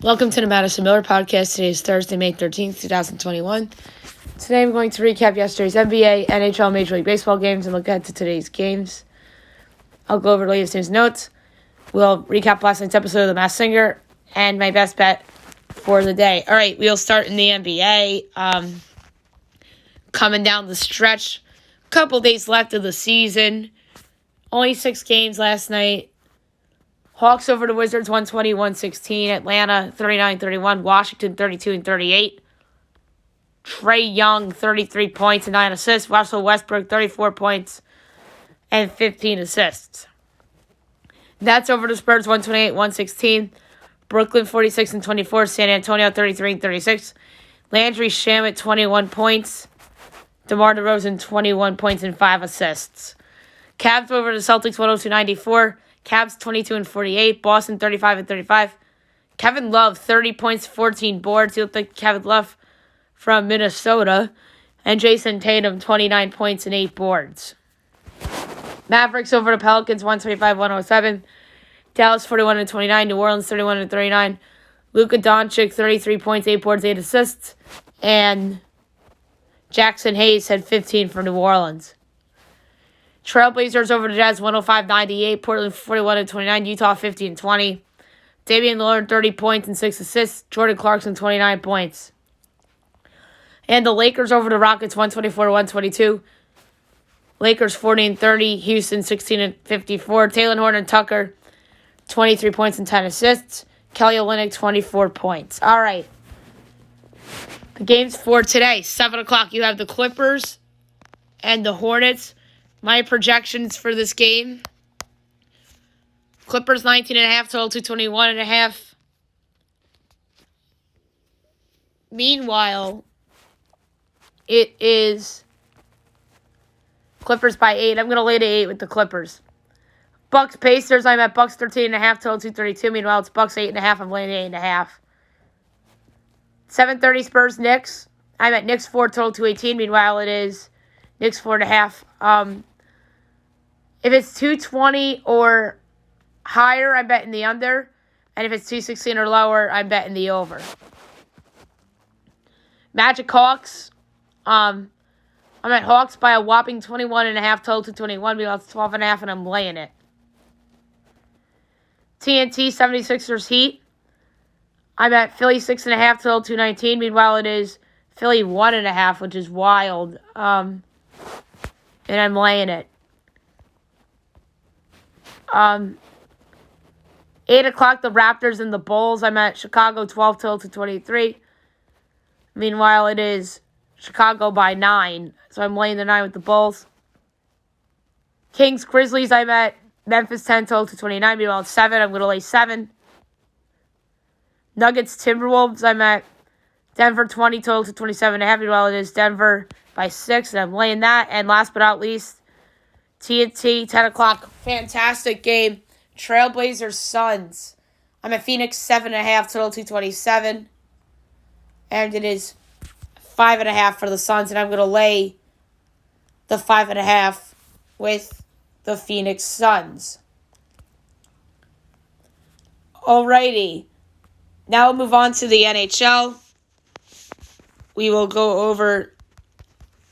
Welcome to the Madison Miller Podcast. Today is Thursday, May 13th, 2021. Today I'm going to recap yesterday's NBA, NHL, Major League Baseball games and look ahead to today's games. I'll go over the latest news notes. We'll recap last night's episode of The Masked Singer and my best bet for the day. All right, we'll start in the NBA. Coming down the stretch, a couple days left of the season. Only 6 games last night. Hawks over the Wizards, 120-116. Atlanta, 39-31. Washington, 32-38. Trae Young, 33 points and 9 assists. Russell Westbrook, 34 points and 15 assists. Nets over the Spurs, 128-116. Brooklyn, 46-24. San Antonio, 33-36. Landry Shamet, 21 points. DeMar DeRozan, 21 points and 5 assists. Cavs over the Celtics, 102-94. Cavs 22-48, Boston 35-35. Kevin Love 30 points, 14 boards. He looked like Kevin Love from Minnesota. And Jason Tatum 29 points and 8 boards. Mavericks over the Pelicans 125-107. Dallas 41-29. New Orleans 31-39. Luka Doncic 33 points, 8 boards, 8 assists. And Jackson Hayes had 15 for New Orleans. Trailblazers over the Jazz, 105-98. Portland, 41-29. Utah, 50-20. Damian Lillard, 30 points and 6 assists. Jordan Clarkson, 29 points. And the Lakers over the Rockets, 124-122. Lakers, 40-30. Houston, 16-54. Taylor Horton Tucker, 23 points and 10 assists. Kelly Olynyk, 24 points. All right. The games for today, 7 o'clock. You have the Clippers and the Hornets. My projections for this game: Clippers 19.5, total 221.5. Meanwhile, it is Clippers by 8. I'm going to lay the 8 with the Clippers. Bucks Pacers, I'm at Bucks 13.5, total 232. Meanwhile, it's Bucks 8.5. I'm laying the 8.5. 7:30 Spurs Knicks. I'm at Knicks 4, total 218. Meanwhile, it is Knicks 4.5. If it's 220 or higher, I'm betting the under. And if it's 216 or lower, I'm betting the over. Magic Hawks. I'm at Hawks by a whopping 21.5, total 221. Meanwhile, it's 12.5, and I'm laying it. TNT 76ers Heat. I'm at Philly 6.5, total 219. Meanwhile, it is Philly 1.5, which is wild. And I'm laying it. 8 o'clock, the Raptors and the Bulls. I'm at Chicago 12 till to 23. Meanwhile, it is Chicago by 9. So I'm laying the 9 with the Bulls. Kings, Grizzlies, I'm at Memphis 10 till to 29. Meanwhile, it's 7. I'm going to lay 7. Nuggets, Timberwolves, I'm at Denver 20 total to 27.5. Meanwhile, it is Denver by 6, and I'm laying that. And last but not least, TNT, 10 o'clock, fantastic game. Trailblazers, Suns. I'm at Phoenix 7.5, total 227. And it is 5.5 for the Suns, and I'm going to lay the 5.5 with the Phoenix Suns. Alrighty. Now we'll move on to the NHL. We will go over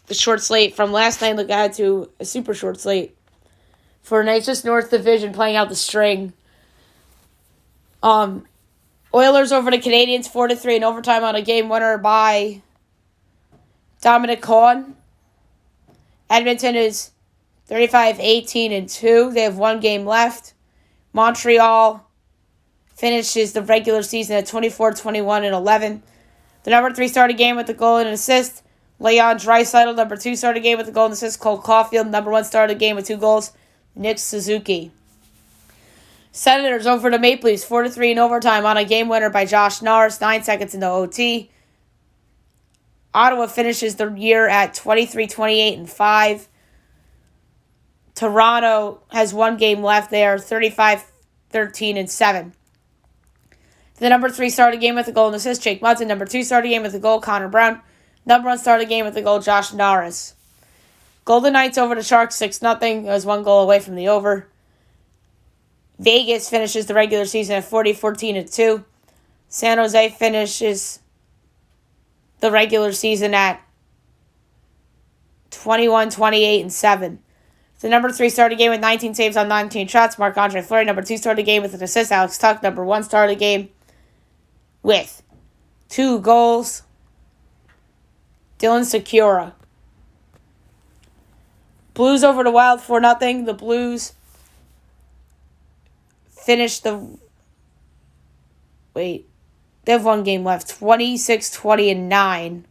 the short slate from last night. Look ahead to a super short slate for tonight's North Division, playing out the string. Oilers over the Canadiens 4-3 in overtime on a game winner by Dominic Hahn. Edmonton is 35-18-2. They have 1 game left. Montreal finishes the regular season at 24-21-11. The number 3 started game with the goal and an assist. Leon Draisaitl, number 2, started the game with a goal and assist. Cole Caulfield, number 1, started the game with 2 goals. Nick Suzuki. Senators over the Maple Leafs, 4-3 in overtime on a game winner by Josh Norris, 9 seconds into OT. Ottawa finishes the year at 23-28-5. Toronto has 1 game left. They are 35-13-7. The number 3 started the game with a goal and assist. Jake Muzzin. Number 2 started the game with a goal. Connor Brown. Number 1 started the game with a goal. Josh Norris. Golden Knights over the Sharks 6-0. It was 1 goal away from the over. Vegas finishes the regular season at 40-14-2. San Jose finishes the regular season at 21, 28, and 7. The number 3 started the game with 19 saves on 19 shots. Marc-Andre Fleury. Number 2 started the game with an assist. Alex Tuch. Number 1 started the game with 2 goals. Dylan Sikura. Blues over the Wild 4-0. The Blues finished the... Wait. They have 1 game left. 26, 20, and 9.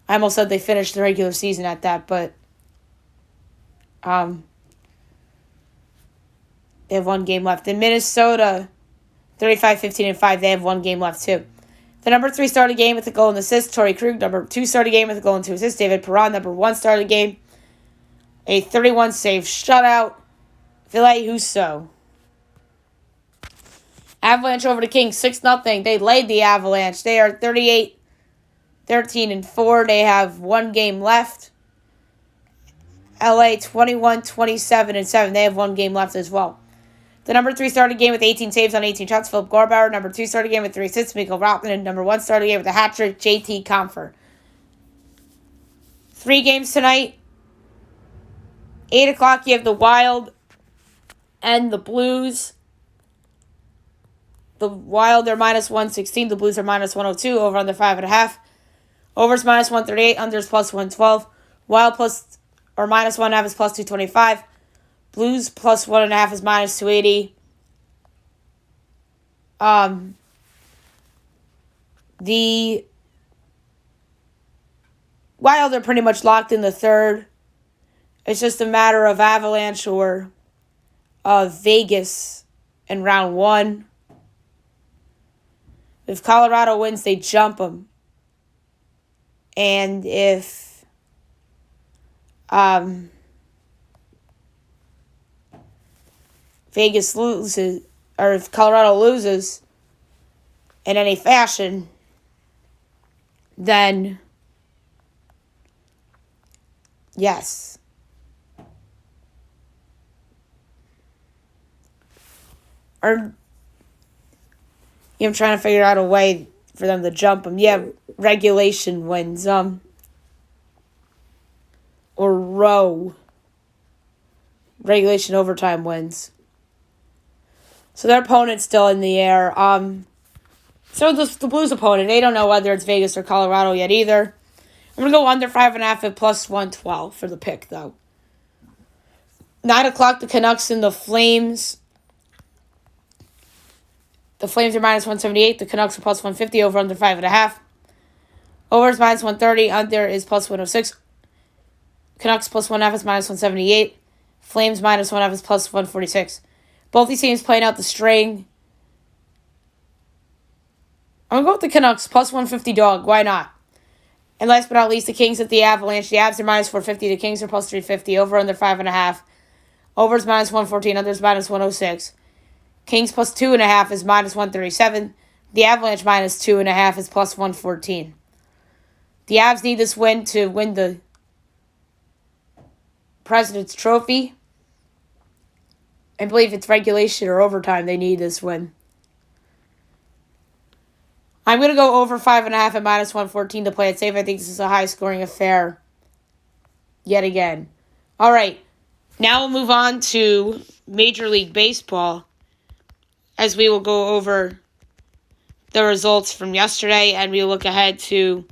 I almost said they finished the regular season at that, but... They have 1 game left. In Minnesota, 35, 15, and 5, they have 1 game left too. The number 3 started the game with a goal and assist. Torrey Krug. Number 2 started the game with a goal and 2 assists. David Perron. Number 1 started the game. A 31 save shutout. Ville Husso. Avalanche over the Kings, 6-0. They laid the Avalanche. They are 38, 13, and 4. They have 1 game left. LA 21, 27, and 7. They have 1 game left as well. The number 3 started the game with 18 saves on 18 shots. Philip Gorbauer. Number 2 started the game with 3 assists. Mikko Rotman. And number 1 started the game with a hat trick. JT Compher. 3 games tonight. 8 o'clock, you have the Wild and the Blues. The Wild are minus 116. The Blues are minus 102. Over under 5.5. Overs minus 138. Unders plus 112. Wild plus or minus 1.5 is plus 225. Blues plus 1.5 is minus 280. The Wild are pretty much locked in the third. It's just a matter of Avalanche or Vegas in round 1. If Colorado wins, they jump them. And if Vegas loses, or if Colorado loses in any fashion, then yes. Or I'm trying to figure out a way for them to jump them. Yeah, regulation wins. Or row. Regulation overtime wins. So their opponent's still in the air. So the Blues opponent, they don't know whether it's Vegas or Colorado yet either. I'm going to go under 5.5 at plus 112 for the pick, though. 9 o'clock, the Canucks and the Flames. The Flames are minus 178. The Canucks are plus 150. Over under 5.5. Over is minus 130. Under is plus 106. Canucks plus 1.5 is minus 178. Flames minus 1.5 is plus 146. Both these teams playing out the string. I'm going to go with the Canucks plus 150 dog. Why not? And last but not least, the Kings at the Avalanche. The Avs are minus 450. The Kings are plus 350. Over under 5.5. Over is minus 114. Under is minus 106. Kings plus 2.5 is minus 137. The Avalanche minus 2.5 is plus 114. The Avs need this win to win the President's Trophy. I believe it's regulation or overtime. They need this win. I'm going to go over 5.5 at minus 114 to play it safe. I think this is a high-scoring affair yet again. All right. Now we'll move on to Major League Baseball, as we will go over the results from yesterday, and we'll look ahead to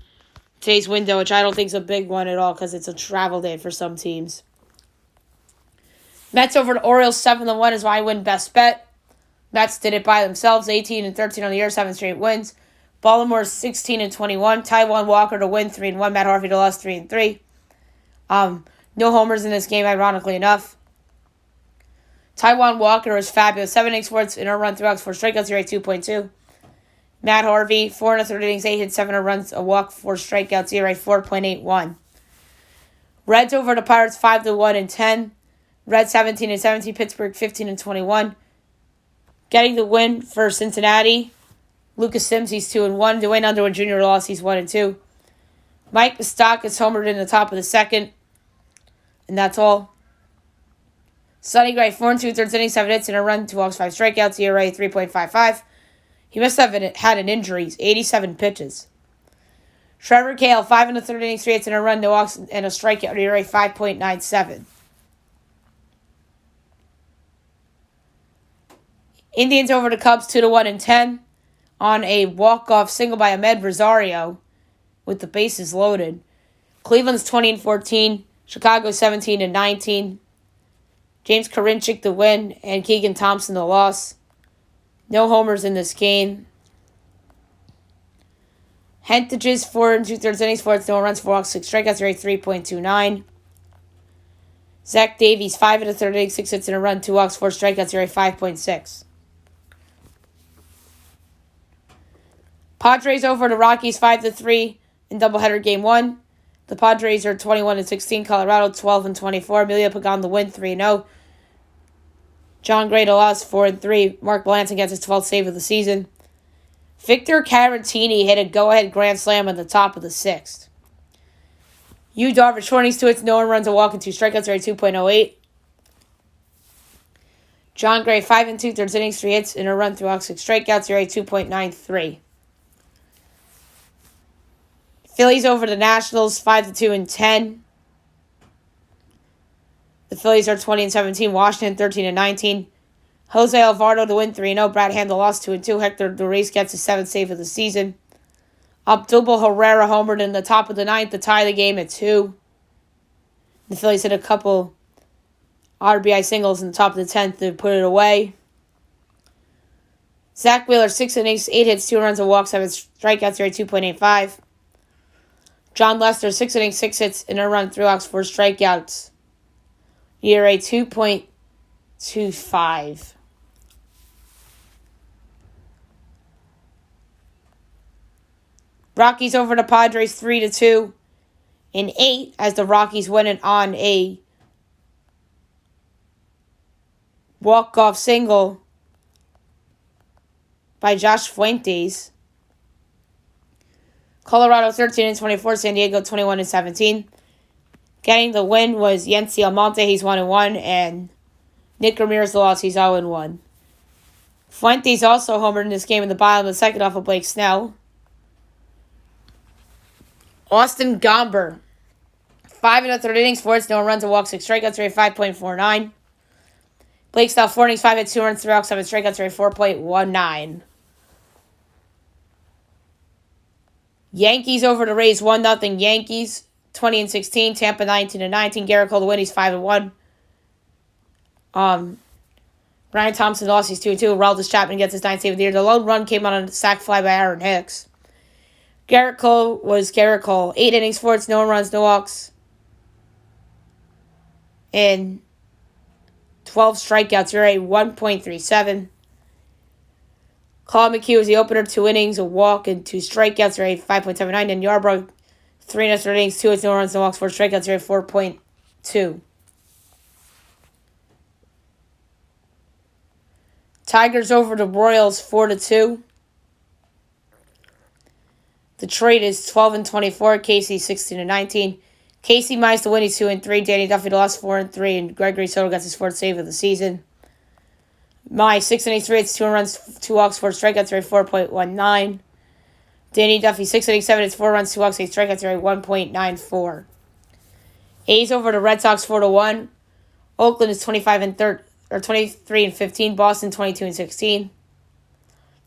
today's window, which I don't think is a big one at all because it's a travel day for some teams. Mets over the Orioles 7-1 is my win best bet. Mets did it by themselves, 18-13 on the year, 7 straight wins. Baltimore 16-21. Taijuan Walker to win 3-1. Matt Harvey to loss 3-3. No homers in this game, ironically enough. Taijuan Walker is fabulous. 7 innings, 4 in a run, 3 walks, 4 strikeouts, ERA 2.2. Matt Harvey, 4 and a third innings, 8 hits, 7 runs, a walk, 4 strikeouts, ERA 4.81. Reds over the Pirates 5-1-10. Reds 17-17. Pittsburgh 15-21. Getting the win for Cincinnati. Lucas Sims, he's 2-1. Dwayne Underwood Jr. lost, he's 1-2. Mike Moustakas homered in the top of the second. And that's all. Sonny Gray, 4 and 2/3 innings, 7 hits in a run, 2 walks, 5 strikeouts, ERA 3.55. He must have had an injury. He's 87 pitches. Trevor Kale, 5 in the third innings, 3 hits and a run, no walks, and a strikeout. ERA 5.97. Indians over the Cubs 2-1 in 10 on a walk-off single by Ahmed Rosario with the bases loaded. Cleveland's 20-14. Chicago 17-19. James Karinchak the win and Keegan Thompson the loss. No homers in this game. Hentages 4 2/3 innings, 4 hits, no runs, 4 walks, 6 strikeouts, rate 3.29. Zach Davies 5 1/3 innings, 6 hits and a run, 2 walks, 4 strikeouts, rate 5.6. Padres over the Rockies 5-3 in doubleheader game 1. The Padres are 21-16. Colorado 12-24. Emilio Pagan the win 3-0. John Gray the loss 4-3. Mark Blanton gets his 12th save of the season. Victor Caratini hit a go-ahead grand slam at the top of the 6th. Yu Darvish 20 2 hits, no runs, a walk, and 2 strikeouts, rate 2.08. John Gray 5 2/3 innings, 3 hits and a run, 3 walks, 6 strikeouts, rate 2.93. Phillies over the Nationals 5-2 in 10. The Phillies are 20-17. Washington 13-19. Jose Alvarado to win 3-0. Brad Hand the loss 2-2. Hector Doris gets his 7th save of the season. Abdul Herrera homered in the top of the 9th to tie the game at 2. The Phillies hit a couple RBI singles in the top of the 10th to put it away. Zach Wheeler 6 innings, 8 hits, 2 runs, a walk, 7 strikeouts, rate 2.85. John Lester 6 innings, 6 hits, and a run, 3 walks, 4 strikeouts. ERA 2.25. Rockies over the Padres 3-2 in 8 as the Rockies win it on a walk-off single by Josh Fuentes. Colorado 13-24, San Diego 21-17. Getting the win was Yency Almonte, he's 1-1, and Nick Ramirez the loss, he's 0-1. Fuentes also homered in this game in the bottom of the 2nd off of Blake Snell. Austin Gomber, 5 1/3 innings, 4 hits, no runs, a walk, 6 strikeouts, rate 5.49. Blake Snell 4 innings, 5 hits, 2 runs, 3 walks, 7 strikeouts, rate 4.19. Yankees over the Rays 1-0. Yankees 20-16. Tampa 19-19. Garrett Cole to win. He's 5-1. Brian Thompson lost. He's 2-2. Aroldis Chapman gets his 9th save of the year. The lone run came on a sac fly by Aaron Hicks. Garrett Cole was Garrett Cole. 8 innings, 4 hits, no runs, no walks, and 12 strikeouts. ERA 1.37. Claude McHugh was the opener, 2 innings, a walk, and 2 strikeouts, rate 5.79. And Yarbrough, 3 1/3 innings, 2 hits, no runs, no walks, 4 strikeouts, rate 4.2. Tigers over the Royals 4-2. Detroit is 12-24. Casey 16-19. Casey minus the win, he's 2-3. Danny Duffy the loss 4-3, and Gregory Soto gets his 4th save of the season. My 6 innings, 3 hits, 2 runs, 2 walks, 4 strikeouts, rate 4.19. Danny Duffy 6 innings, 7 hits, 4 runs, 2 walks, 8 strikeouts, rate 1.94. A's over the Red Sox 4-1. Oakland is 23-15. Boston 22-16.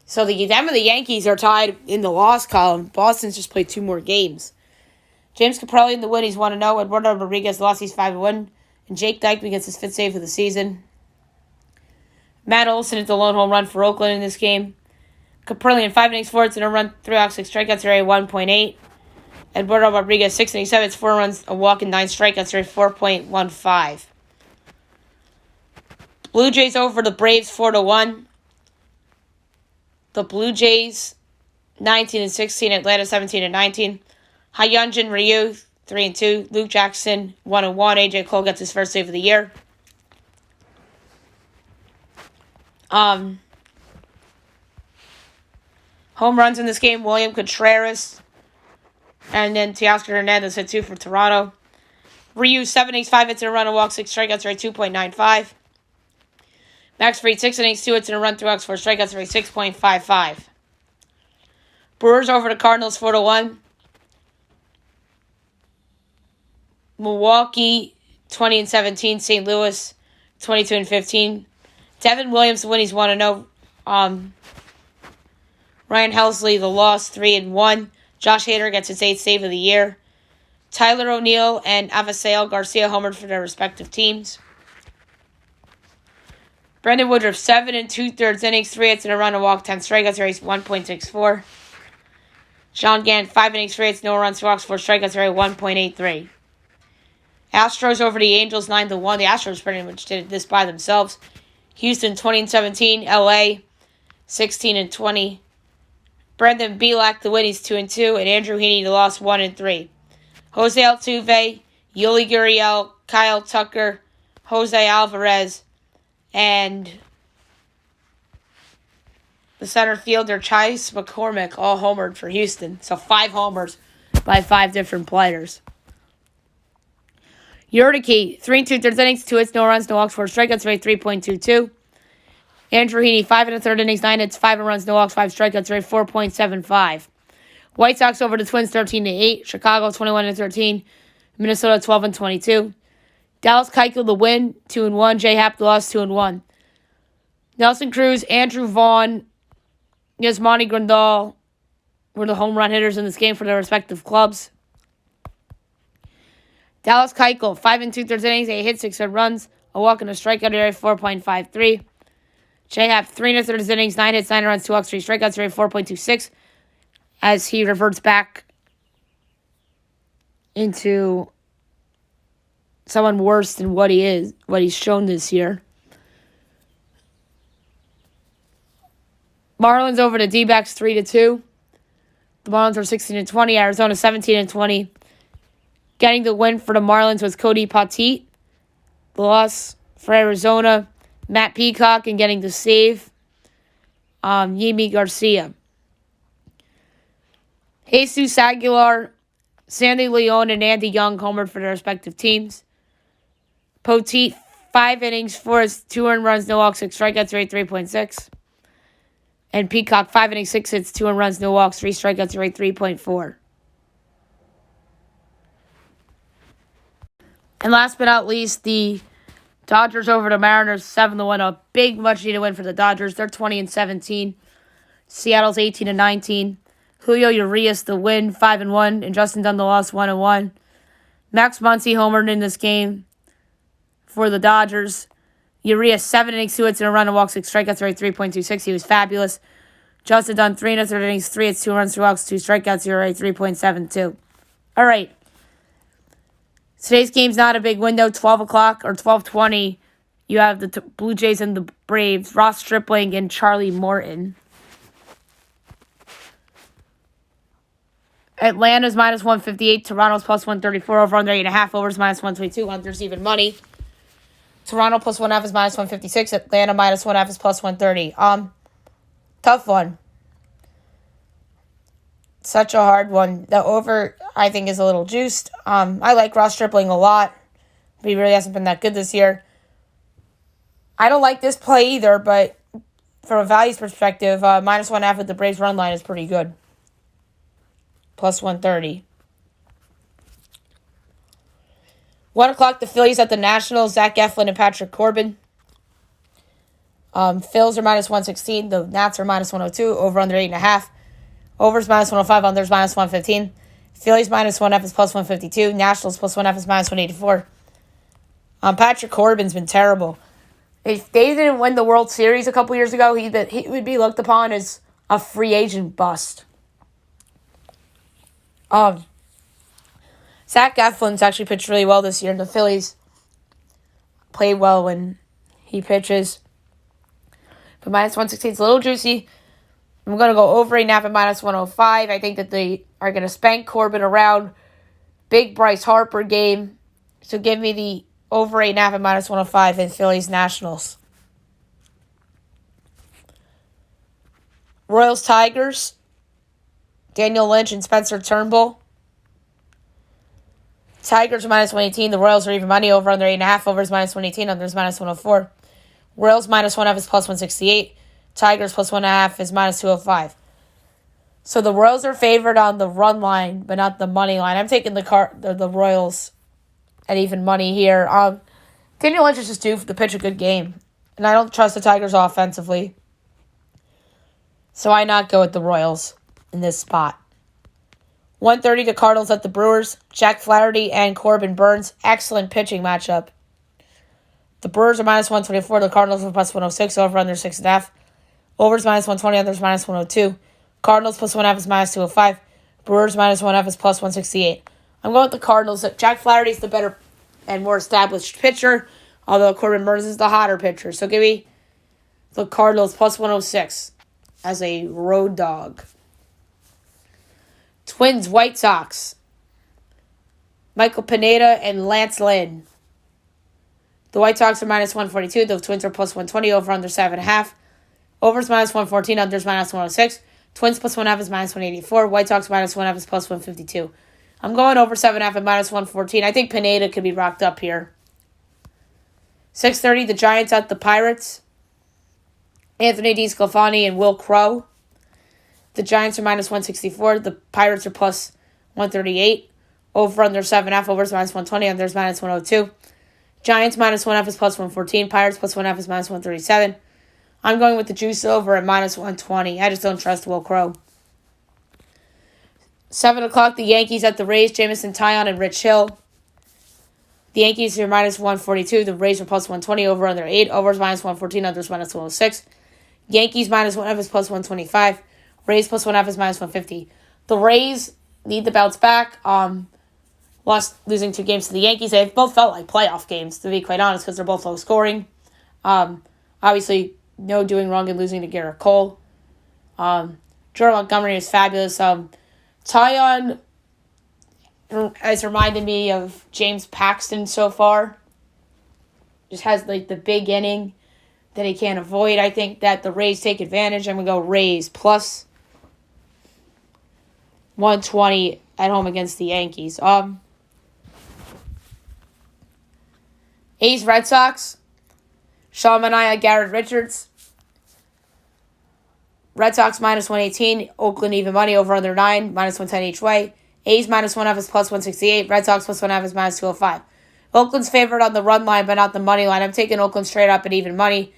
So them and the Yankees are tied in the loss column. Boston's just played 2 more games. James Caprelli in the win, he's 1-0. Eduardo Rodriguez lost, he's 5-1. And Jake Dykman gets his 5th save of the season. Matt Olson hit the lone home run for Oakland in this game. Caprelli in 5 innings, 4 hits, and a run, 3 walks, 6 strikeouts, rate 1.8. Eduardo Rodriguez 6 innings, 7 hits, 4 runs, a walk, and 9 strikeouts, rate 4.15. Blue Jays over the Braves 4-1. The Blue Jays 19-16, Atlanta 17-19. Hyunjin Ryu 3-2. Luke Jackson 1-1. AJ Cole gets his 1st save of the year. Home runs in this game, William Contreras and then Teoscar Hernandez hit 2 for Toronto. Ryu 7 innings, 5 hits and a run, a walk, 6 strikeouts, rate 2.95. Max Fried 6 innings, 2 hits and a run, 3 walks, 4 strikeouts, rate 6.55. Brewers over the Cardinals 4-1. Milwaukee 20-17. St. Louis 22-15. Devin Williams, when he's 1-0. Ryan Helsley, the loss, 3-1. Josh Hader gets his 8th save of the year. Tyler O'Neill and Avisail Garcia homered for their respective teams. Brendan Woodruff, 7 2/3 innings, 3 hits and a run, a walk, 10 strikeouts, race 1.64. Sean Gann, 5 innings, 3 hits, no runs, walks, 4 strikeouts, rate 1.83. Astros over the Angels, 9-1. The Astros pretty much did this by themselves. Houston, 20-17. LA, 16-20. Brendan Bielak, the win, he's 2-2. And Andrew Heaney, the loss, 1-3. Jose Altuve, Yuli Gurriel, Kyle Tucker, Jose Alvarez, and the center fielder, Chase McCormick, all homered for Houston. So 5 homers by 5 different players. Urquidy, 3 2/3 innings, 2 hits, no runs, no walks, 4 strikeouts, rate 3.22. Andrew Heaney, 5 1/3 innings, 9 hits, 5 runs, no walks, 5 strikeouts, rate 4.75. White Sox over the Twins 13-8. Chicago 21-13. Minnesota 12-22. Dallas Keuchel the win 2-1. J Happ the loss 2-1. Nelson Cruz, Andrew Vaughn, Yasmani Grandal were the home run hitters in this game for their respective clubs. Dallas Keuchel 5 2/3 innings, 8 hits, 6 earned runs, a walk and a strikeout area 4.53. J Happ 3 1/3 innings, 9 hits, 9 runs, 2 walks, 3 strikeouts area 4.26. As he reverts back into someone worse than what he's shown this year. Marlins over the D-backs 3-2. The Marlins are 16-20. Arizona 17-20. Getting the win for the Marlins was Cody Petit. The loss for Arizona, Matt Peacock, and getting the save, Yimi Garcia. Jesus Aguilar, Sandy Leon, and Andy Young homered for their respective teams. Poteet, 5 innings, 4 hits, 2 earned runs, no walks, 6 strikeouts, rate 3.6. And Peacock, 5 innings, 6 hits, 2 earned runs, no walks, 3 strikeouts, rate 3.4. And last but not least, the Dodgers over the Mariners, 7-1. A big, much-needed win for the Dodgers. They're 20-17. Seattle's 18-19. Julio Urias the win, 5-1, and Justin Dunn the loss, 1-1. Max Muncy homered in this game for the Dodgers. Urias 7 innings, 2 hits, and a run, and walks, 6 strikeouts, rate 3.26. He was fabulous. Justin Dunn 3 1/3 innings, 3 hits, 2 runs, 2 walks, 2 strikeouts, rate 3.72. All right. Today's game's not a big window. 12 o'clock or 12:20. You have the Blue Jays and the Braves. Ross Stripling and Charlie Morton. Atlanta's minus 158. Toronto's plus 134. Over under 8.5. Overs minus 122. Unders even money. Toronto plus 1.5 is minus 156. Atlanta minus 1.5 is plus 130. Tough one. Such a hard one. The over, I think, is a little juiced. I like Ross Stripling a lot, but he really hasn't been that good this year. I don't like this play either, but from a values perspective, minus 1.5 with the Braves run line is pretty good. Plus 130. 1 o'clock, the Phillies at the Nationals. Zach Eflin and Patrick Corbin. Phils are minus 116. The Nats are minus 102. Over under 8.5. Overs minus 105. Unders minus 115. Phillies minus 1.5 is plus 152. Nationals plus 1.5 is minus 184. Patrick Corbin's been terrible. If they didn't win the World Series a couple years ago, he would be looked upon as a free agent bust. Zach Eflin's actually pitched really well this year, and the Phillies play well when he pitches. But minus 116 is a little juicy. I'm going to go over 8.5 at minus 105. I think that they are going to spank Corbin around. Big Bryce Harper game. So give me the over 8.5 at minus 105 in Phillies Nationals. Royals Tigers. Daniel Lynch and Spencer Turnbull. Tigers are minus 118. The Royals are even money. Over under 8.5. Over is minus 118. Under is minus 104. Royals minus 1.5 is plus 168. Tigers plus 1.5 is minus 205. So the Royals are favored on the run line, but not the money line. I'm taking the Royals at even money here. Daniel Lynch is just due to pitch a good game, and I don't trust the Tigers offensively. So why not go with the Royals in this spot? 1:30 the Cardinals at the Brewers. Jack Flaherty and Corbin Burns. Excellent pitching matchup. The Brewers are minus 124. The Cardinals are plus 106. Over under 6.5. Overs minus 120. Unders minus 102. Cardinals plus 1.5 is minus 205. Brewers minus 1.5 is plus 168. I'm going with the Cardinals. Jack Flaherty is the better and more established pitcher, although Corbin Burns is the hotter pitcher. So give me the Cardinals plus 106 as a road dog. Twins, White Sox. Michael Pineda and Lance Lynn. The White Sox are minus 142. The Twins are plus 120. Over under 7.5. Overs minus 114. Unders minus 106. Twins plus 1.5 is minus 184. White Sox minus 1.5 is plus 152. I'm going over 7.5 at minus 114. I think Pineda could be rocked up here. 6:30 the Giants at the Pirates. Anthony DeSclafani and Will Crow. The Giants are minus 164. The Pirates are plus 138. Over under 7.5. Overs minus 120. Unders minus 102. Giants minus 1.5 is plus 114. Pirates plus 1.5 is minus 137. I'm going with the juice over at minus 120. I just don't trust Will Crow. 7 o'clock, the Yankees at the Rays. Jameson Taillon and Rich Hill. The Yankees are minus 142. The Rays are plus 120. Over under 8. Overs minus 114. Unders minus 106. Yankees minus 1.5 is plus 125. Rays plus 1.5 is minus 150. The Rays need to bounce back. Losing 2 games to the Yankees. They both felt like playoff games, to be quite honest, because they're both low scoring. Obviously, no doing wrong in losing to Garrett Cole. Jordan Montgomery is fabulous. Taillon has reminded me of James Paxton so far. Just has like the big inning that he can't avoid. I think that the Rays take advantage. I'm going to go Rays plus 120 at home against the Yankees. A's Red Sox. Sean Manaea, Garrett Richards. Red Sox minus 118. Oakland even money over under 9. Minus 110 each way. A's minus 1.5 is plus 168. Red Sox plus 1.5 is minus 205. Oakland's favored on the run line, but not the money line. I'm taking Oakland straight up at even money.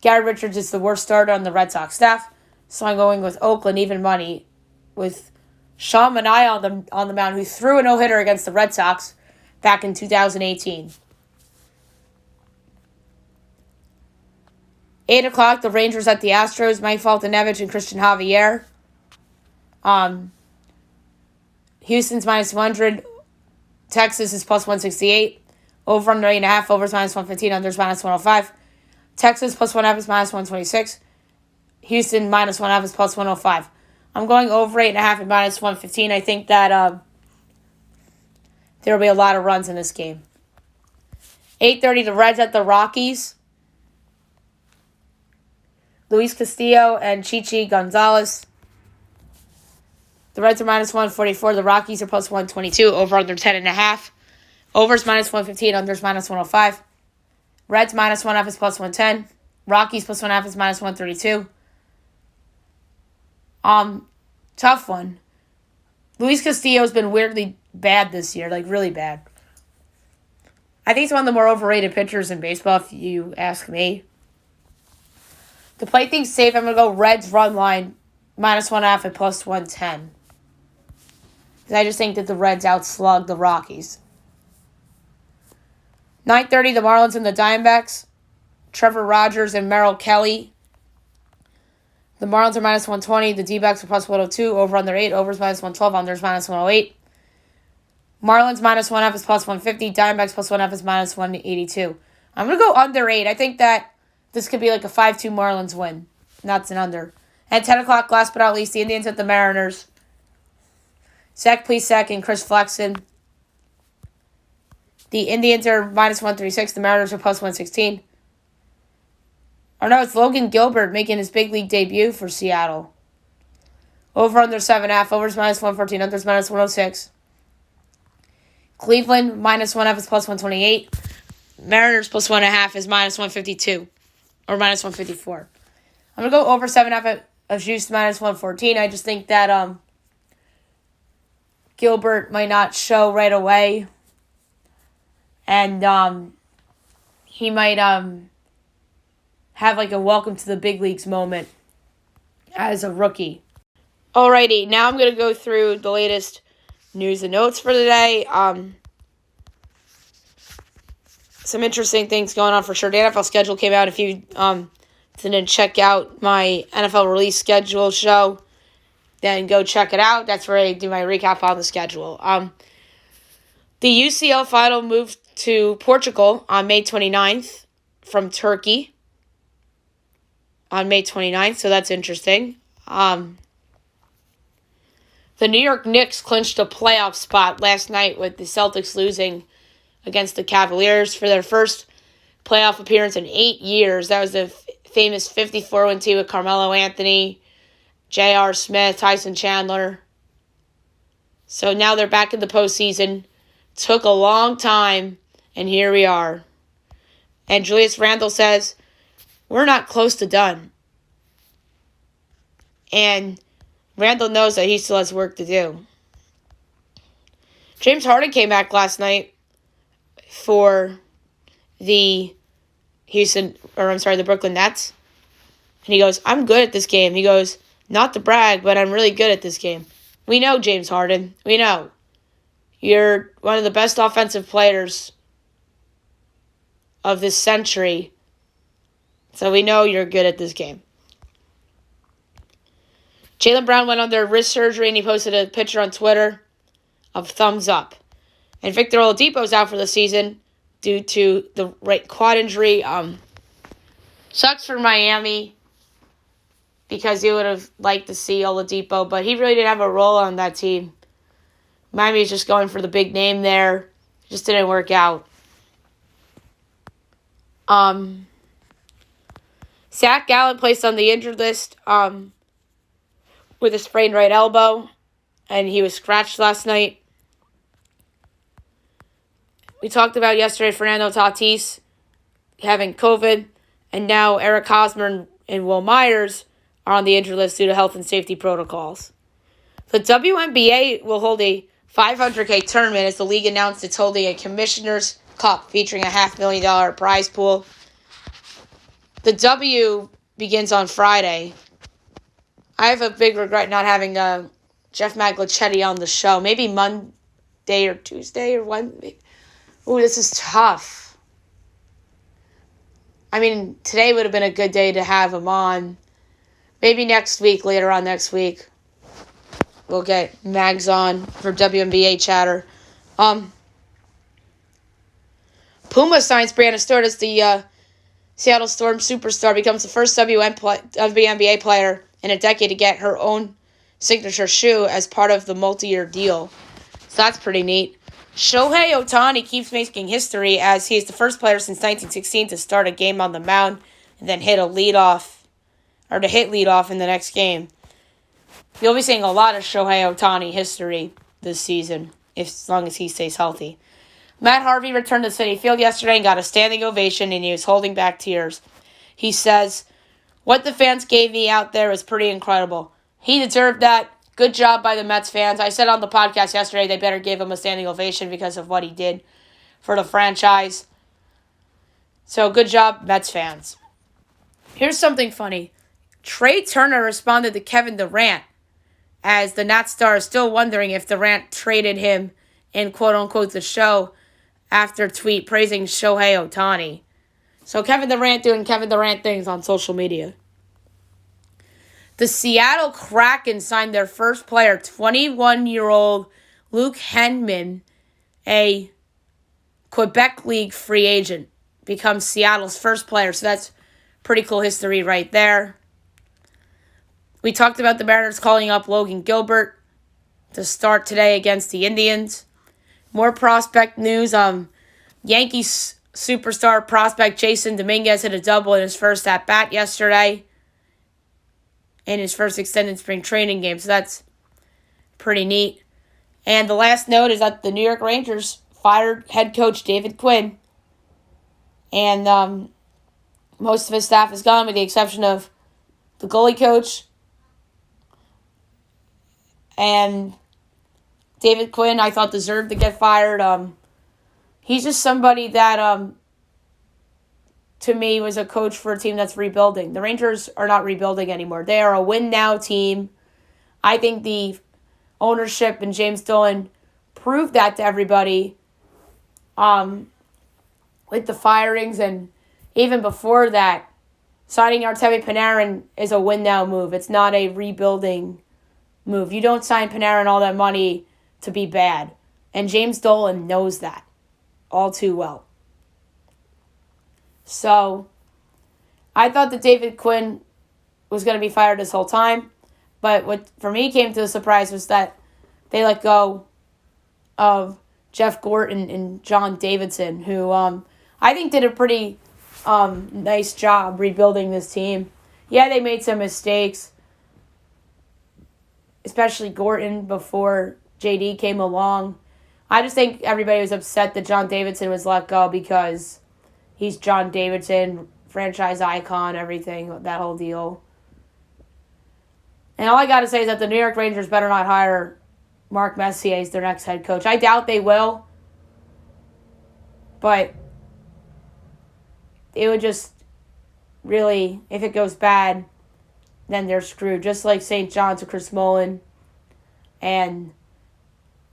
Garrett Richards is the worst starter on the Red Sox staff, so I'm going with Oakland even money with Sean Manaea on the mound, who threw a no-hitter against the Red Sox back in 2018. 8 o'clock, the Rangers at the Astros. Mike Foltynewicz and Christian Javier. Houston's minus 100. Texas is plus 168. Over under 8.5. Overs minus 115. Unders minus 105. Texas plus 1.5 is minus 126. Houston minus 1.5 is plus 105. I'm going over 8.5 and minus 115. I think that there will be a lot of runs in this game. 8:30, the Reds at the Rockies. Luis Castillo and Chichi Gonzalez. The Reds are minus 144. The Rockies are plus 122. Over under 10.5. Overs minus 115. Unders minus 105. Reds minus 1.5 is plus 110. Rockies plus 1.5 is minus 132. Tough one. Luis Castillo's been weirdly bad this year, like really bad. I think he's one of the more overrated pitchers in baseball, if you ask me. To play things safe, I'm going to go Reds run line minus 1.5 at plus 110. Because I just think that the Reds outslug the Rockies. 9:30, the Marlins and the Diamondbacks. Trevor Rogers and Merrill Kelly. The Marlins are minus 120. The D-backs are plus 102. Over under 8. Overs minus 112. Unders minus 108. Marlins minus 1.5 is plus 150. Diamondbacks plus 1.5 is minus 182. I'm going to go under 8. I think that this could be like a 5-2 Marlins win. That's an under. At 10 o'clock, last but not least, the Indians at the Mariners. Zach Plesac and Chris Flexen. The Indians are minus 136. The Mariners are plus 116. Or no, it's Logan Gilbert making his big league debut for Seattle. Over under 7.5. Overs minus 114. Unders minus 106. Cleveland minus 1.5 is plus 128. Mariners plus 1.5 is minus 152. Or minus 154. I'm going to go over 7.5 of juice minus 114. I just think that Gilbert might not show right away. And he might have like a welcome to the big leagues moment as a rookie. Alrighty, now I'm going to go through the latest news and notes for the day. Some interesting things going on for sure. The NFL schedule came out. If you didn't check out my NFL release schedule show, then go check it out. That's where I do my recap on the schedule. The UCL final moved to Portugal on May 29th from Turkey on May 29th, so that's interesting. The New York Knicks clinched a playoff spot last night with the Celtics losing against the Cavaliers for their first playoff appearance in 8 years. That was the famous 54-win team with Carmelo Anthony, J.R. Smith, Tyson Chandler. So now they're back in the postseason. Took a long time, and here we are. And Julius Randle says, we're not close to done. And Randle knows that he still has work to do. James Harden came back last night for the Brooklyn Nets. And he goes, I'm good at this game. He goes, not to brag, but I'm really good at this game. We know, James Harden. We know. You're one of the best offensive players of this century. So we know you're good at this game. Jaylen Brown went under wrist surgery and he posted a picture on Twitter of thumbs up. And Victor Oladipo's out for the season due to the right quad injury. Sucks for Miami because he would have liked to see Oladipo, but he really didn't have a role on that team. Miami is just going for the big name there. Just didn't work out. Zach Gallen placed on the injured list with a sprained right elbow, and he was scratched last night. We talked about yesterday Fernando Tatis having COVID, and now Eric Hosmer and Will Myers are on the injured list due to health and safety protocols. The WNBA will hold a $500K tournament as the league announced it's holding a Commissioner's Cup featuring a $500,000 prize pool. The W begins on Friday. I have a big regret not having Jeff Maglicetti on the show. Maybe Monday or Tuesday or Wednesday. Ooh, this is tough. I mean, today would have been a good day to have him on. Maybe next week, later on next week, we'll get Mags on for WNBA chatter. Puma signs Brianna Stewart as the Seattle Storm superstar, becomes the first WNBA player in a decade to get her own signature shoe as part of the multi-year deal. So that's pretty neat. Shohei Ohtani keeps making history as he is the first player since 1916 to start a game on the mound and then hit leadoff in the next game. You'll be seeing a lot of Shohei Ohtani history this season, as long as he stays healthy. Matt Harvey returned to Citi Field yesterday and got a standing ovation, and he was holding back tears. He says, what the fans gave me out there was pretty incredible. He deserved that. Good job by the Mets fans. I said on the podcast yesterday they better give him a standing ovation because of what he did for the franchise. So good job, Mets fans. Here's something funny. Trey Turner responded to Kevin Durant as the Nats star is still wondering if Durant traded him in quote-unquote the show after a tweet praising Shohei Ohtani. So Kevin Durant doing Kevin Durant things on social media. The Seattle Kraken signed their first player, 21-year-old Luke Henman, a Quebec League free agent, becomes Seattle's first player. So that's pretty cool history right there. We talked about the Mariners calling up Logan Gilbert to start today against the Indians. More prospect news. Yankees superstar prospect Jason Dominguez hit a double in his first at-bat yesterday in his first extended spring training game. So that's pretty neat. And the last note is that the New York Rangers fired head coach David Quinn. And most of his staff is gone with the exception of the goalie coach, And David Quinn, I thought, deserved to get fired. He's just somebody that, to me, was a coach for a team that's rebuilding. The Rangers are not rebuilding anymore. They are a win-now team. I think the ownership and James Dolan proved that to everybody with the firings, and even before that, signing Artemi Panarin is a win-now move. It's not a rebuilding move. You don't sign Panarin all that money to be bad. And James Dolan knows that all too well. So, I thought that David Quinn was going to be fired this whole time. But what for me came to a surprise was that they let go of Jeff Gorton and John Davidson, who I think did a pretty nice job rebuilding this team. Yeah, they made some mistakes, especially Gorton before JD came along. I just think everybody was upset that John Davidson was let go because he's John Davidson, franchise icon, everything, that whole deal. And all I got to say is that the New York Rangers better not hire Mark Messier as their next head coach. I doubt they will. But it would just really, if it goes bad, then they're screwed. Just like St. John's with Chris Mullin. And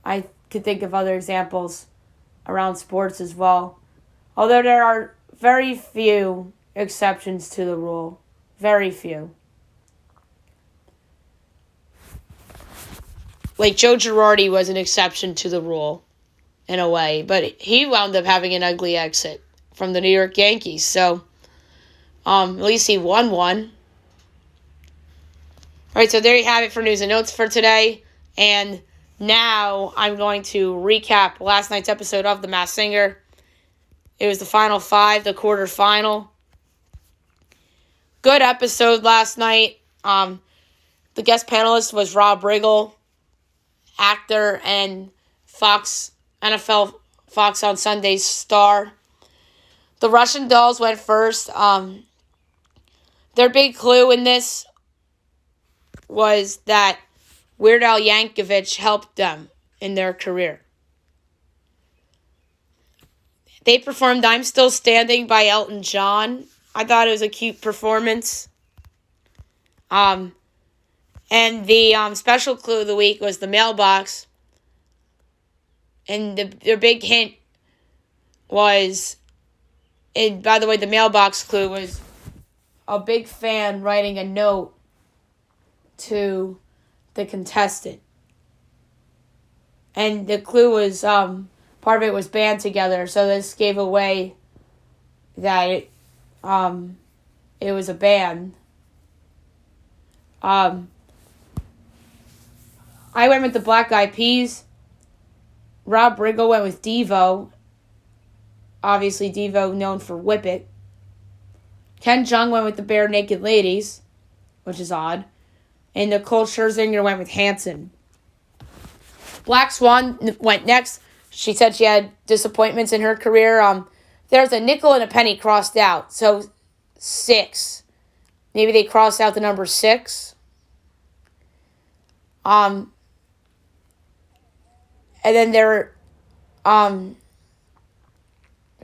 I could think of other examples around sports as well. Although there are very few exceptions to the rule. Very few. Like Joe Girardi was an exception to the rule in a way, but he wound up having an ugly exit from the New York Yankees. So, at least he won one. All right, so there you have it for news and notes for today. And now I'm going to recap last night's episode of The Masked Singer. It was the final five, the quarterfinal. Good episode last night. The guest panelist was Rob Riggle, actor and NFL Fox on Sunday's star. The Russian Dolls went first. Their big clue in this was that Weird Al Yankovic helped them in their career. They performed I'm Still Standing by Elton John. I thought it was a cute performance. And the special clue of the week was the mailbox. And their big hint was, and by the way, the mailbox clue was a big fan writing a note to the contestant. And the clue was, part of it was band together, so this gave away that it was a band. I went with the Black Eyed Peas. Rob Riggle went with Devo. Obviously, Devo known for Whip It. Ken Jeong went with the Bare Naked Ladies, which is odd. And Nicole Scherzinger went with Hanson. Black Swan went next. She said she had disappointments in her career. There's a nickel and a penny crossed out. So, 6. Maybe they crossed out the number 6. And then their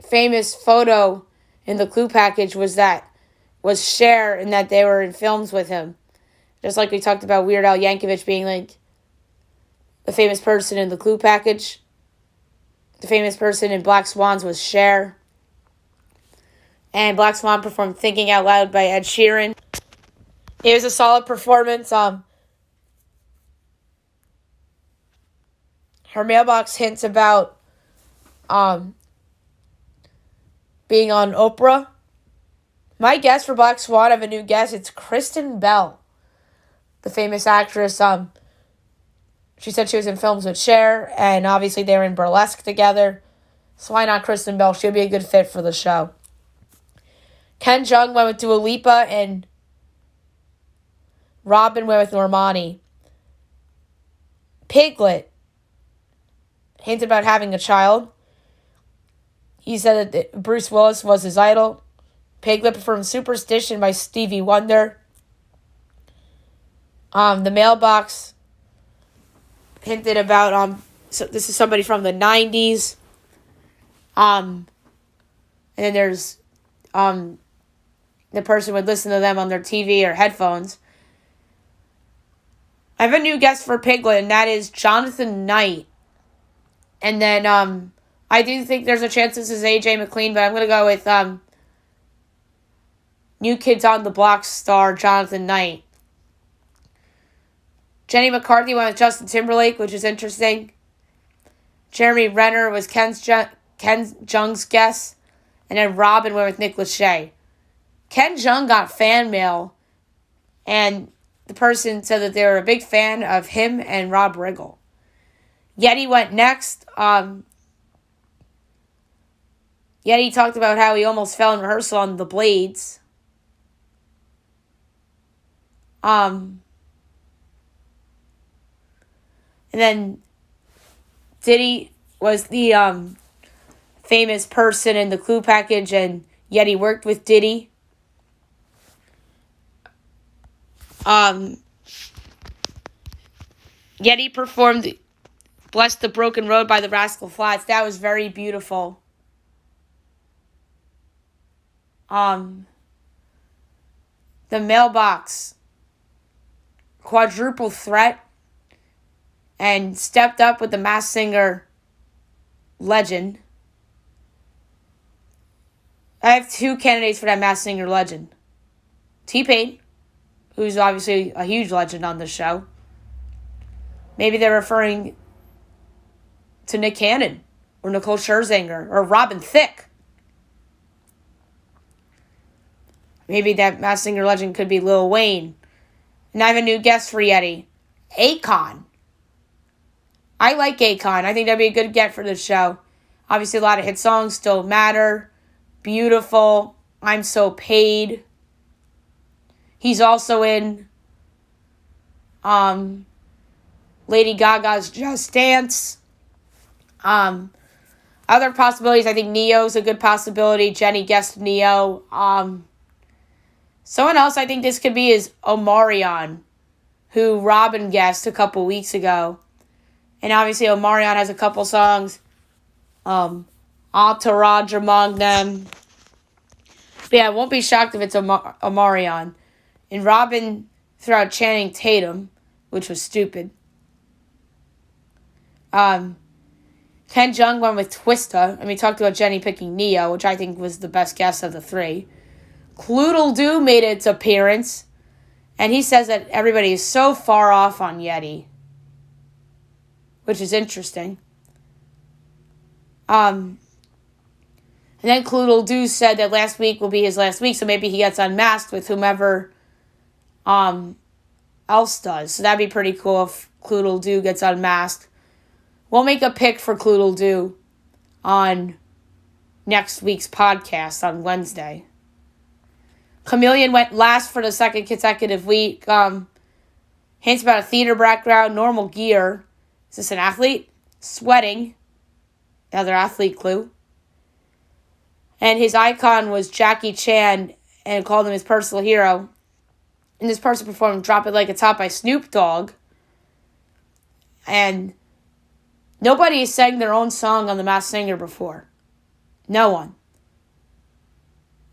famous photo in the clue package was Cher, and that they were in films with him. Just like we talked about Weird Al Yankovic being like the famous person in the clue package. The famous person in Black Swans was Cher. And Black Swan performed Thinking Out Loud by Ed Sheeran. It was a solid performance. Her mailbox hints about being on Oprah. My guess for Black Swan, I have a new guess. It's Kristen Bell, the famous actress. She said she was in films with Cher, and obviously they were in Burlesque together. So why not Kristen Bell? She'll be a good fit for the show. Ken Jeong went with Dua Lipa, and Robin went with Normani. Piglet hinted about having a child. He said that Bruce Willis was his idol. Piglet performed Superstition by Stevie Wonder. The mailbox hinted about so this is somebody from the 90s. And then there's the person would listen to them on their TV or headphones. I have a new guest for Piglet, and that is Jonathan Knight. And then I do think there's a chance this is AJ McLean, but I'm going to go with New Kids on the Block star Jonathan Knight. Jenny McCarthy went with Justin Timberlake, which is interesting. Jeremy Renner was Ken Jeong's guest. And then Robin went with Nick Lachey. Ken Jeong got fan mail, and the person said that they were a big fan of him and Rob Riggle. Yeti went next. Yeti talked about how he almost fell in rehearsal on the blades. And then Diddy was the famous person in the Clue package, and Yeti worked with Diddy. Yeti performed Bless the Broken Road by the Rascal Flatts. That was very beautiful. The Mailbox Quadruple Threat and stepped up with the Masked Singer legend. I have two candidates for that Masked Singer legend. T-Pain, who's obviously a huge legend on the show. Maybe they're referring to Nick Cannon or Nicole Scherzinger or Robin Thicke. Maybe that Masked Singer legend could be Lil Wayne. And I have a new guest for Yeti. Akon. I like Akon. I think that'd be a good get for this show. Obviously, a lot of hit songs still matter. Beautiful. I'm So Paid. He's also in Lady Gaga's Just Dance. Other possibilities, I think Neo's a good possibility. Jenny guessed Neo. Someone else I think this could be is Omarion, who Robin guessed a couple weeks ago. And obviously Omarion has a couple songs. Entourage among them. But yeah, I won't be shocked if it's Omarion. And Robin threw out Channing Tatum, which was stupid. Ken Jeong went with Twista. And we talked about Jenny picking Neo, which I think was the best guess of the three. Cloodle Doo made its appearance. And he says that everybody is so far off on Yeti, which is interesting. And then Cloodle Doo said that last week will be his last week, so maybe he gets unmasked with whomever else does. So that'd be pretty cool if Cloodle Doo gets unmasked. We'll make a pick for Cloodle Doo on next week's podcast on Wednesday. Chameleon went last for the second consecutive week. Hints about a theater background, normal gear. Is this an athlete? Sweating. Another athlete clue. And his icon was Jackie Chan and called him his personal hero. And this person performed Drop It Like It's Hot by Snoop Dogg. And nobody has sang their own song on The Masked Singer before. No one.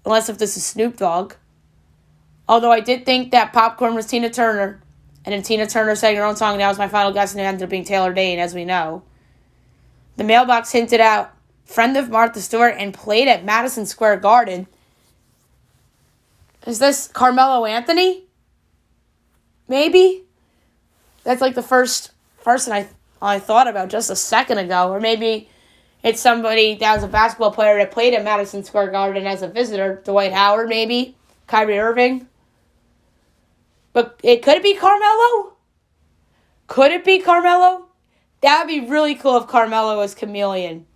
Unless if this is Snoop Dogg. Although I did think that Popcorn was Tina Turner. And then Tina Turner sang her own song, and that was my final guess, and it ended up being Taylor Dane, as we know. The Mailbox hinted out friend of Martha Stewart and played at Madison Square Garden. Is this Carmelo Anthony? Maybe? That's like the first person I thought about just a second ago. Or maybe it's somebody that was a basketball player that played at Madison Square Garden as a visitor. Dwight Howard, maybe? Kyrie Irving? But could it be Carmelo? Could it be Carmelo? That would be really cool if Carmelo was Chameleon.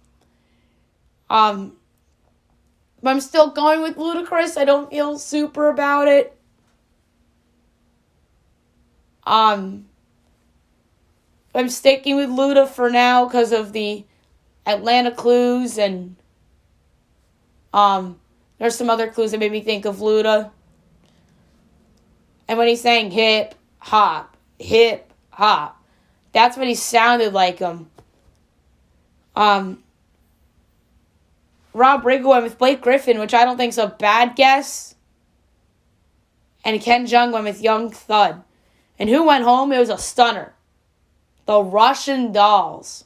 But I'm still going with Ludacris. I don't feel super about it. I'm sticking with Luda for now because of the Atlanta clues, and there's some other clues that made me think of Luda. And when he's saying hip hop, That's what he sounded like him. Rob Riggle went with Blake Griffin, which I don't think is a bad guess. And Ken Jeong went with Young Thud. And who went home? It was a stunner. The Russian Dolls.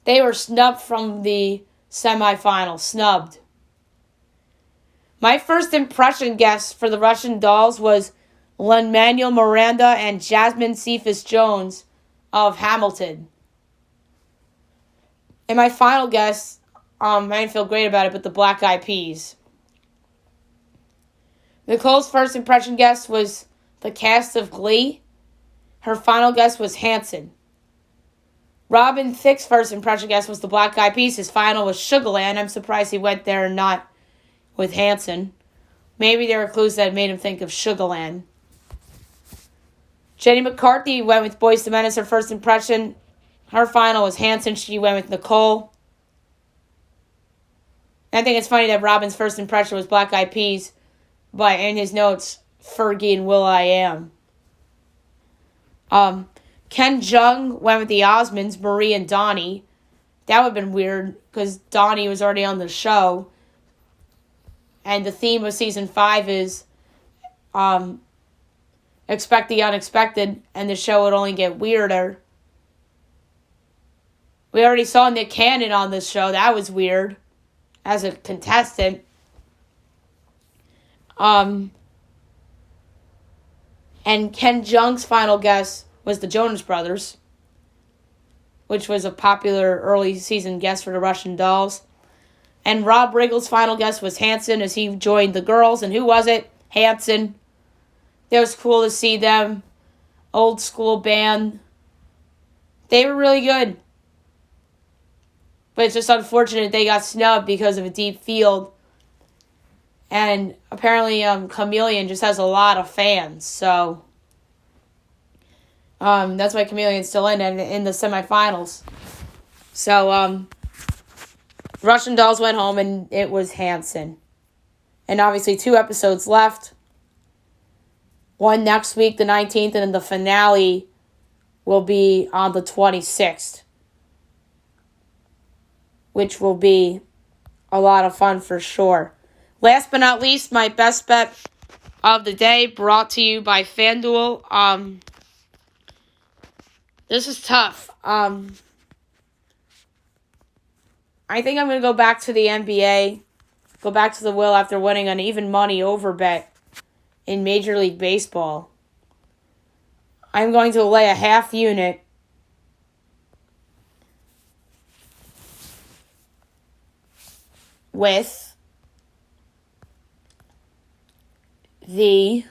They were snubbed from the semifinals. Snubbed. My first impression guess for the Russian Dolls was Lin-Manuel Miranda and Jasmine Cephas-Jones of Hamilton. And my final guess, I didn't feel great about it, but the Black Eyed Peas. Nicole's first impression guess was the cast of Glee. Her final guess was Hanson. Robin Thicke's first impression guess was the Black Eyed Peas. His final was Sugarland. I'm surprised he went there and not with Hanson. Maybe there were clues that made him think of Sugarland. Jenny McCarthy went with Boyz II Men as her first impression. Her final was Hanson. She went with Nicole. I think it's funny that Robin's first impression was Black Eyed Peas, but in his notes, Fergie and will.i.am. Ken Jeong went with the Osmonds, Marie and Donnie. That would have been weird because Donnie was already on the show. And the theme of season 5 is expect the unexpected, and the show would only get weirder. We already saw Nick Cannon on this show. That was weird as a contestant. And Ken Jeong's final guess was the Jonas Brothers, which was a popular early season guess for the Russian Dolls. And Rob Riggle's final guess was Hanson as he joined the girls. And who was it? Hanson. It was cool to see them. Old school band. They were really good. But it's just unfortunate they got snubbed because of a deep field. And apparently Chameleon just has a lot of fans. So that's why Chameleon's still in the semifinals. So Russian Dolls went home and it was Hanson. And obviously 2 episodes left. One next week, the 19th, and then the finale will be on the 26th. Which will be a lot of fun for sure. Last but not least, my best bet of the day brought to you by FanDuel. This is tough. I think I'm going to go back to the NBA. Go back to the well after winning an even money over bet in Major League Baseball. I'm going to lay a half unit with the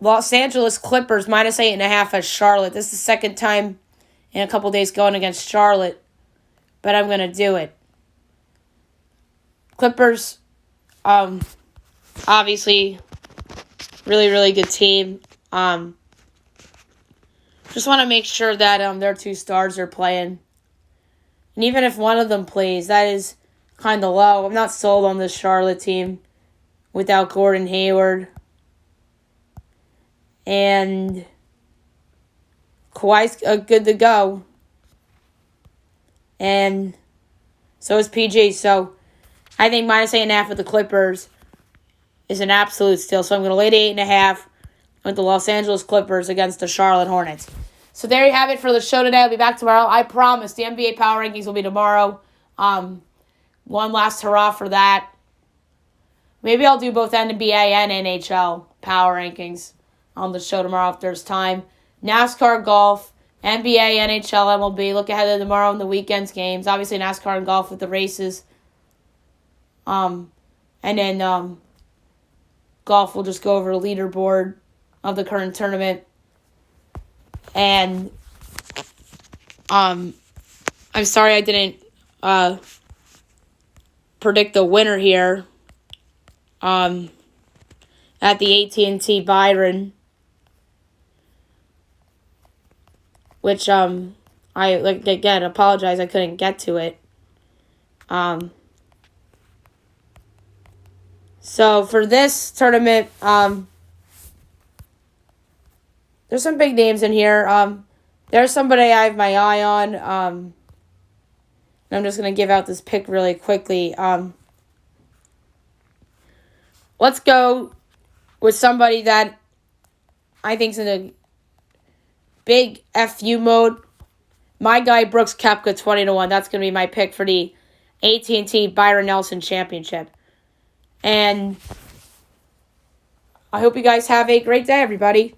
Los Angeles Clippers minus 8.5 as Charlotte. This is the second time in a couple days going against Charlotte, but I'm going to do it. Clippers, obviously, really, really good team. Just want to make sure that their 2 stars are playing. And even if one of them plays, that is kind of low. I'm not sold on this Charlotte team without Gordon Hayward. And Kawhi's good to go. And so is PG. So I think minus 8.5 with the Clippers is an absolute steal. So I'm going to lay the 8.5 with the Los Angeles Clippers against the Charlotte Hornets. So there you have it for the show today. I'll be back tomorrow. I promise the NBA Power Rankings will be tomorrow. One last hurrah for that. Maybe I'll do both NBA and NHL Power Rankings on the show tomorrow if there's time. NASCAR, golf, NBA, NHL, MLB. Look ahead to tomorrow and the weekend's games. Obviously NASCAR and golf with the races. And then golf will just go over the leaderboard of the current tournament. And I'm sorry I didn't predict the winner here at the AT&T Byron, which I apologize I couldn't get to it. So for this tournament, there's some big names in here. There's somebody I have my eye on. I'm just going to give out this pick really quickly. Let's go with somebody that I think's in a big FU mode. My guy, Brooks Koepka, 20-1. That's going to be my pick for the AT&T Byron Nelson Championship. And I hope you guys have a great day, everybody.